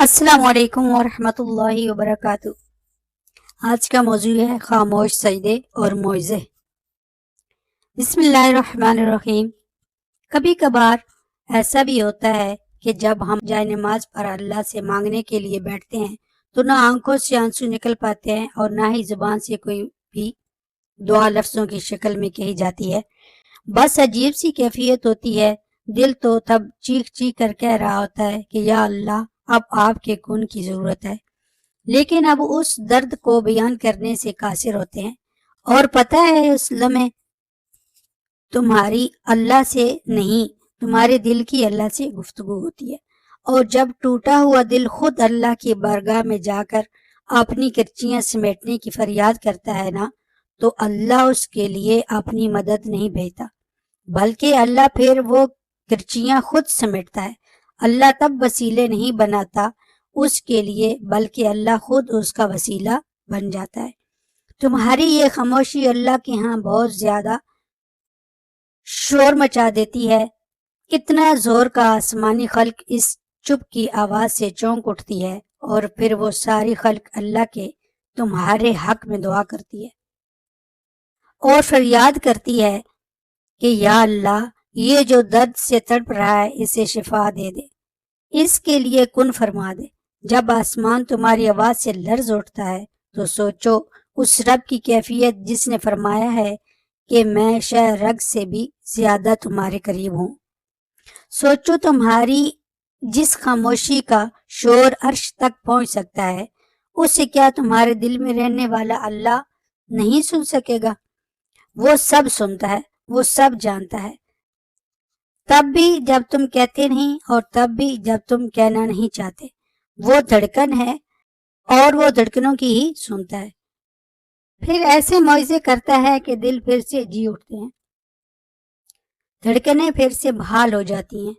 السلام علیکم ورحمۃ اللہ وبرکاتہ۔ آج کا موضوع ہے خاموش سجدے اور معجزے۔ بسم اللہ الرحمن الرحیم۔ کبھی کبھار ایسا بھی ہوتا ہے کہ جب ہم جائے نماز پر اللہ سے مانگنے کے لیے بیٹھتے ہیں تو نہ آنکھوں سے آنسو نکل پاتے ہیں اور نہ ہی زبان سے کوئی بھی دعا لفظوں کی شکل میں کہی جاتی ہے۔ بس عجیب سی کیفیت ہوتی ہے۔ دل تو تب چیخ چیخ کر کہہ رہا ہوتا ہے کہ یا اللہ، اب آپ کے کن کی ضرورت ہے، لیکن اب اس درد کو بیان کرنے سے قاصر ہوتے ہیں۔ اور پتہ ہے اس لمحے تمہاری اللہ سے نہیں، تمہارے دل کی اللہ سے گفتگو ہوتی ہے، اور جب ٹوٹا ہوا دل خود اللہ کی بارگاہ میں جا کر اپنی کرچیاں سمیٹنے کی فریاد کرتا ہے نا، تو اللہ اس کے لیے اپنی مدد نہیں بھیجتا، بلکہ اللہ پھر وہ کرچیاں خود سمیٹتا ہے۔ اللہ تب وسیلے نہیں بناتا اس کے لیے، بلکہ اللہ خود اس کا وسیلہ بن جاتا ہے۔ تمہاری یہ خاموشی اللہ کے ہاں بہت زیادہ شور مچا دیتی ہے۔ کتنا زور کا آسمانی خلق اس چپ کی آواز سے چونک اٹھتی ہے، اور پھر وہ ساری خلق اللہ کے تمہارے حق میں دعا کرتی ہے اور فریاد کرتی ہے کہ یا اللہ، یہ جو درد سے تڑپ رہا ہے اسے شفا دے دے، اس کے لیے کن فرما دے۔ جب آسمان تمہاری آواز سے لرز اٹھتا ہے تو سوچو اس رب کی کیفیت جس نے فرمایا ہے کہ میں شہ رگ سے بھی زیادہ تمہارے قریب ہوں۔ سوچو تمہاری جس خاموشی کا شور عرش تک پہنچ سکتا ہے، اسے کیا تمہارے دل میں رہنے والا اللہ نہیں سن سکے گا؟ وہ سب سنتا ہے، وہ سب جانتا ہے، تب بھی جب تم کہتے نہیں اور تب بھی جب تم کہنا نہیں چاہتے۔ وہ دھڑکن ہے اور وہ دھڑکنوں کی ہی سنتا ہے۔ پھر ایسے معجزے کرتا ہے کہ دل پھر سے جی اٹھتے ہیں، دھڑکنیں پھر سے بحال ہو جاتی ہیں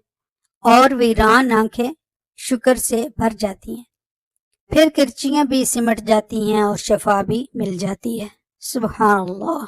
اور ویران آنکھیں شکر سے بھر جاتی ہیں۔ پھر کرچیاں بھی سمٹ جاتی ہیں اور شفا بھی مل جاتی ہے۔ سبحان اللہ۔